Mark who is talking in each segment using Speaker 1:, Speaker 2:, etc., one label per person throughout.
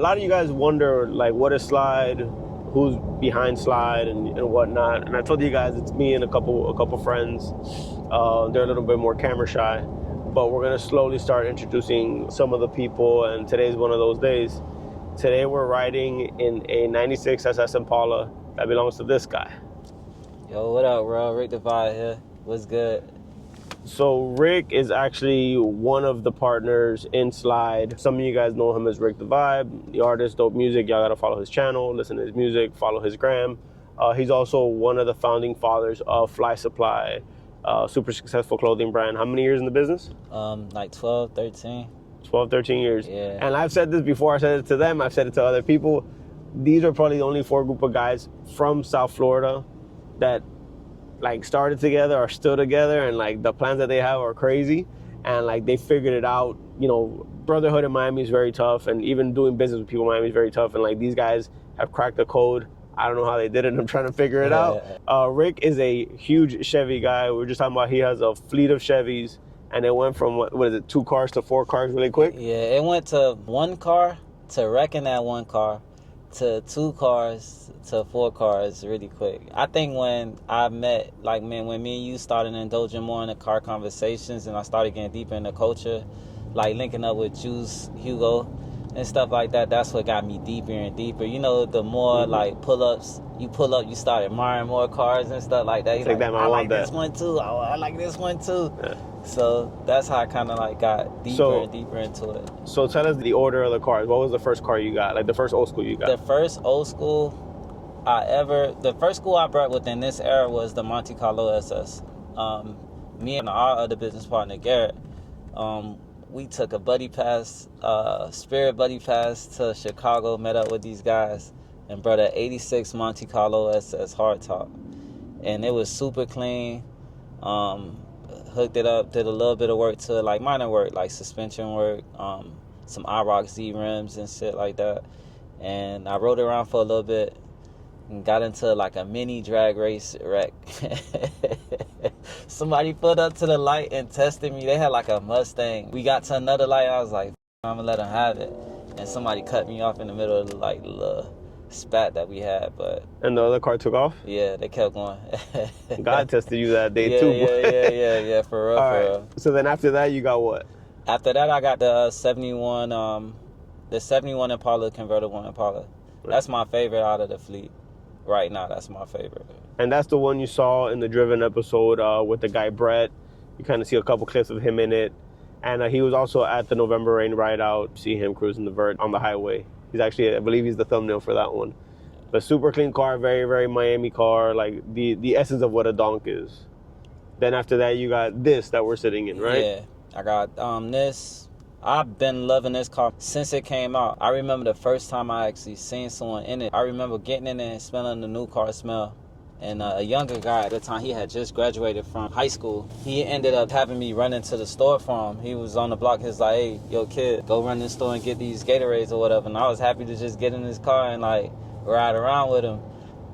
Speaker 1: A lot of you guys wonder, like, what is Slide, who's behind Slide, and whatnot. And I told you guys it's me and a couple friends. They're a little bit more camera shy, but we're gonna slowly start introducing some of the people. And today's one of those days. Today we're riding in a '96 SS Impala that belongs to this guy.
Speaker 2: Yo, what up, bro? Rick the Vibe here. What's good?
Speaker 1: So Rick is actually one of the partners in Slide. Some of you guys know him as Rick the Vibe, the artist, dope music. Y'all gotta follow his channel, listen to his music, follow his gram. He's also one of the founding fathers of Fly Supply, super successful clothing brand. How many years in the business?
Speaker 2: Like 12, 13.
Speaker 1: 12, 13 years.
Speaker 2: Yeah.
Speaker 1: And I've said this before, I said it to them, I've said it to other people. These are probably the only four group of guys from South Florida that like started together or still together, and like the plans that they have are crazy, and like they figured it out. You know, brotherhood in Miami is very tough, and even doing business with people in Miami is very tough, and like these guys have cracked the code. I don't know how they did it. I'm trying to figure it out. Rick is a huge Chevy guy. We were just talking about he has a fleet of Chevys, and it went from what is it, 2 cars to 4 cars really quick?
Speaker 2: Yeah, it went to 1 car to wrecking that 1 car to 2 cars to 4 cars really quick. I think when I met, like, man, when me and you started indulging more in the car conversations and I started getting deeper in the culture, like linking up with Juice, Hugo, and stuff like that, that's what got me deeper and deeper. You know, the more like pull-ups, you start admiring more cars and stuff like that. You're like, I like this one too. I like this one too. Yeah. So that's how I kind of like got deeper and deeper into it.
Speaker 1: So tell us the order of the cars. What was the first car you got? Like the first old school you got?
Speaker 2: The first old school the first school I brought within this era was the Monte Carlo SS. Me and our other business partner, Garrett, we took a buddy pass, Spirit buddy pass to Chicago, met up with these guys, and brought an 86 Monte Carlo SS hardtop. And it was super clean. Hooked it up, did a little bit of work to it, like minor work, like suspension work, some IROC Z rims and shit like that. And I rode around for a little bit and got into like a mini drag race wreck. Somebody pulled up to the light and tested me. They had like a Mustang. We got to another light. I was like, I'm gonna let them have it. And somebody cut me off in the middle of the little spat that we had. But
Speaker 1: and the other car took off?
Speaker 2: Yeah, they kept going.
Speaker 1: God tested you that day too.
Speaker 2: Yeah, for real.
Speaker 1: All
Speaker 2: for
Speaker 1: right.
Speaker 2: real.
Speaker 1: So then after that, you got what?
Speaker 2: After that, I got the 71 Impala, convertible Impala. That's my favorite out of the fleet. Right now, that's my favorite.
Speaker 1: And that's the one you saw in the Driven episode with the guy Brett. You kind of see a couple clips of him in it. And he was also at the November Rain ride out. See him cruising the vert on the highway. He's actually, I believe he's the thumbnail for that one. But super clean car, very, very Miami car, like the essence of what a donk is. Then after that, you got this that we're sitting in, right?
Speaker 2: Yeah, I got this. I've been loving this car since it came out. I remember the first time I actually seen someone in it. I remember getting in there and smelling the new car smell. And a younger guy at the time, he had just graduated from high school. He ended up having me run into the store for him. He was on the block. He was like, hey, yo, kid, go run this store and get these Gatorades or whatever. And I was happy to just get in this car and like ride around with him.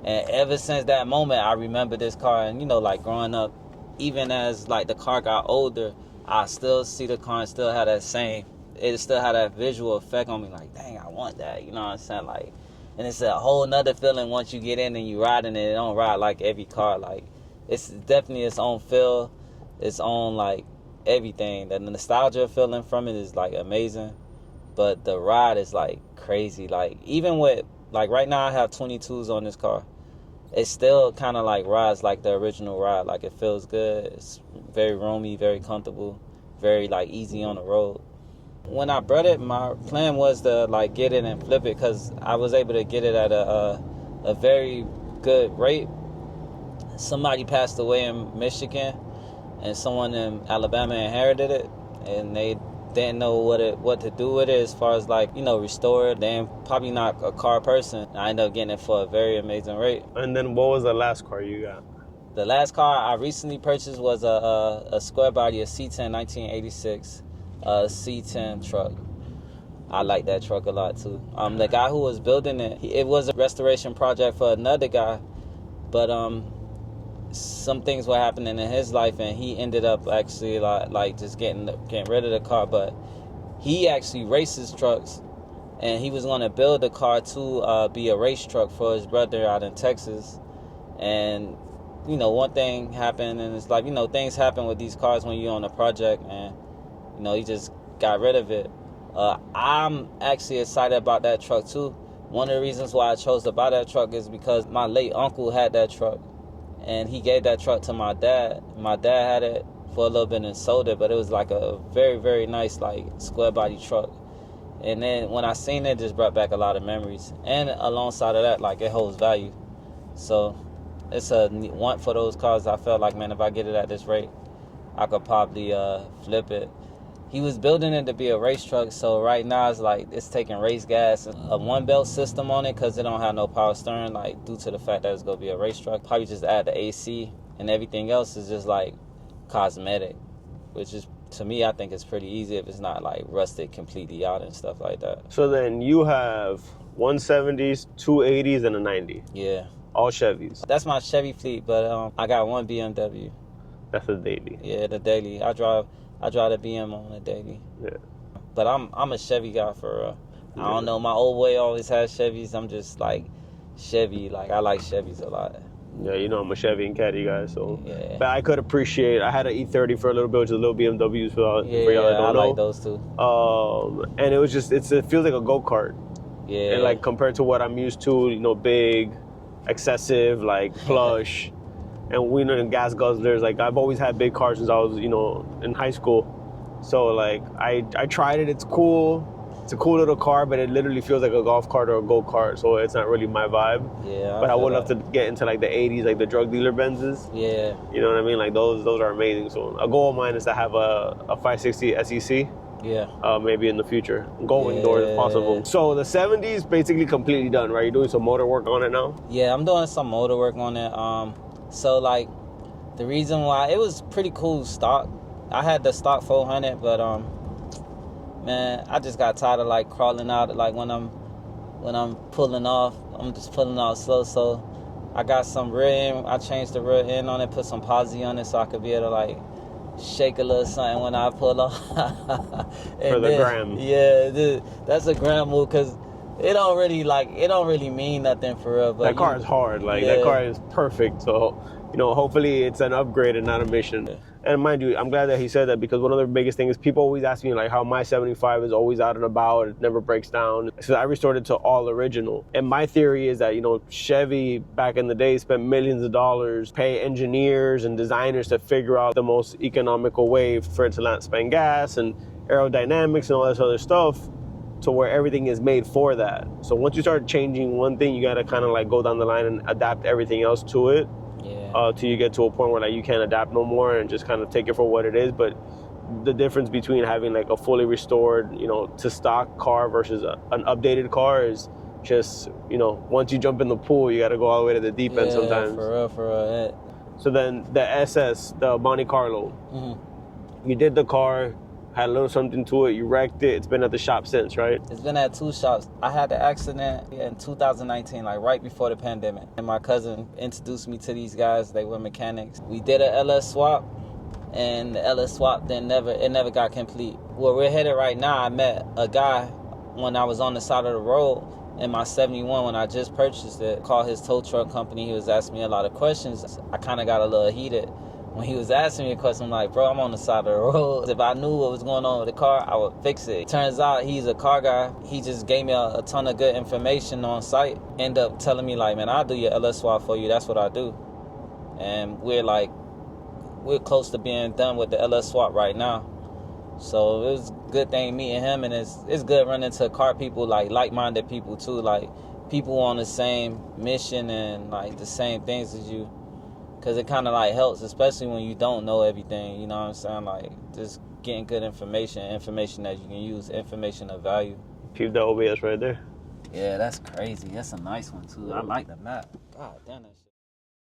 Speaker 2: And ever since that moment, I remember this car. And, you know, like growing up, even as like the car got older, I still see the car and still had that same, it still had that visual effect on me. Like, dang, I want that. You know what I'm saying? Like, and it's a whole nother feeling once you get in and you ride in it. It don't ride like every car. Like, it's definitely its own feel, its own, like, everything. The nostalgia feeling from it is, like, amazing. But the ride is, like, crazy. Like, even with, like, right now I have 22s on this car. It still kind of, like, rides like the original ride. Like, it feels good. It's very roomy, very comfortable, very, like, easy on the road. When I brought it, my plan was to like get it and flip it because I was able to get it at a very good rate. Somebody passed away in Michigan, and someone in Alabama inherited it, and they didn't know what to do with it as far as like, you know, restore it. They're probably not a car person. I ended up getting it for a very amazing rate.
Speaker 1: And then what was the last car you got?
Speaker 2: The last car I recently purchased was a square body, a C10 1986. C10 truck. I like that truck a lot too. The guy who was building it, it was a restoration project for another guy, but some things were happening in his life, and he ended up actually like just getting rid of the car. But he actually races trucks, and he was going to build the car to be a race truck for his brother out in Texas. And you know, one thing happened, and it's like, you know, things happen with these cars when you're on a project, and you know, he just got rid of it. I'm actually excited about that truck too. One of the reasons why I chose to buy that truck is because my late uncle had that truck, and he gave that truck to my dad. My dad had it for a little bit and sold it, but it was like a very, very nice, like, square body truck. And then when I seen it, it just brought back a lot of memories. And alongside of that, like, it holds value. So it's a want for those cars. I felt like, man, if I get it at this rate, I could probably flip it. He was building it to be a race truck, so right now it's like it's taking race gas, a one belt system on it because it don't have no power steering, like due to the fact that it's gonna be a race truck. Probably just add the AC, and everything else is just like cosmetic, which is, to me, I think it's pretty easy if it's not like rusted completely out and stuff like that.
Speaker 1: So then you have 170s, 280s, and a 90.
Speaker 2: Yeah.
Speaker 1: All Chevys.
Speaker 2: That's my Chevy fleet, but I got one BMW.
Speaker 1: That's a daily.
Speaker 2: Yeah, the daily. I drive the BM on the daily.
Speaker 1: Yeah.
Speaker 2: But I'm a Chevy guy for real. I don't know. My old boy always had Chevys. I'm just like Chevy. Like, I like Chevys a lot.
Speaker 1: Yeah, you know I'm a Chevy and Caddy guy, so.
Speaker 2: Yeah.
Speaker 1: But I could appreciate. I had an E30 for a little bit, which is a little BMWs for y'all that
Speaker 2: I
Speaker 1: don't know.
Speaker 2: like those too.
Speaker 1: And it was just it feels like a go-kart.
Speaker 2: Yeah.
Speaker 1: And like compared to what I'm used to, you know, big, excessive, like plush. And we know gas guzzlers. Like, I've always had big cars since I was, you know, in high school. So like I tried it. It's cool. It's a cool little car, but it literally feels like a golf cart or a go-kart. So it's not really my vibe.
Speaker 2: Yeah.
Speaker 1: But I would love to get into like the 80s, like the drug dealer Benzes.
Speaker 2: Yeah.
Speaker 1: You know what I mean? Like those are amazing. So a goal of mine is to have a 560 SEC.
Speaker 2: Yeah.
Speaker 1: Maybe in the future. Going doors if possible. So the 70s basically completely done, right? You're doing some motor work on it now?
Speaker 2: Yeah, I'm doing some motor work on it. So like the reason why it was pretty cool stock. I had the stock 400, but man, I just got tired of like crawling out. Like when I'm pulling off, I'm just pulling off slow. So I got some rear end. I changed the rear end on it, put some posi on it, so I could be able to like shake a little something when I pull off.
Speaker 1: For the gram.
Speaker 2: Yeah, that's a gram move because it don't really mean nothing for real. But
Speaker 1: that car is hard. Like that car is perfect. So, you know, hopefully it's an upgrade and not a mission. Yeah. And mind you, I'm glad that he said that, because one of the biggest things, people always ask me like how my 75 is always out and about, it never breaks down. So I restored it to all original. And my theory is that, you know, Chevy back in the day spent millions of dollars, pay engineers and designers to figure out the most economical way for it to not spend gas and aerodynamics and all this other stuff, to where everything is made for that. So once you start changing one thing, you gotta kind of like go down the line and adapt everything else to it.
Speaker 2: Yeah.
Speaker 1: Till you get to a point where like you can't adapt no more and just kind of take it for what it is. But the difference between having like a fully restored, you know, to stock car versus an updated car is just, you know, once you jump in the pool, you got to go all the way to the deep end sometimes.
Speaker 2: For real.
Speaker 1: So then the SS, the Monte Carlo, you did the car, had a little something to it, you wrecked it. It's been at the shop since, right?
Speaker 2: It's been at 2 shops. I had the accident in 2019, like right before the pandemic. And my cousin introduced me to these guys. They were mechanics. We did a LS swap, and the LS swap never got complete. Where we're headed right now, I met a guy when I was on the side of the road in my 71 when I just purchased it. Called his tow truck company. He was asking me a lot of questions. I kind of got a little heated. When he was asking me a question, I'm like, bro, I'm on the side of the road. If I knew what was going on with the car, I would fix it. Turns out he's a car guy. He just gave me a ton of good information on site. End up telling me like, man, I'll do your LS swap for you. That's what I do. And we're close to being done with the LS swap right now. So it was a good thing meeting him, and it's good running into car people, like-minded people too, like people on the same mission and like the same things as you. Because it kind of like helps, especially when you don't know everything, you know what I'm saying? Like, just getting good information that you can use, information of value.
Speaker 1: Keep the OBS right there.
Speaker 2: Yeah, that's crazy. That's a nice one, too. I like the map. God damn it.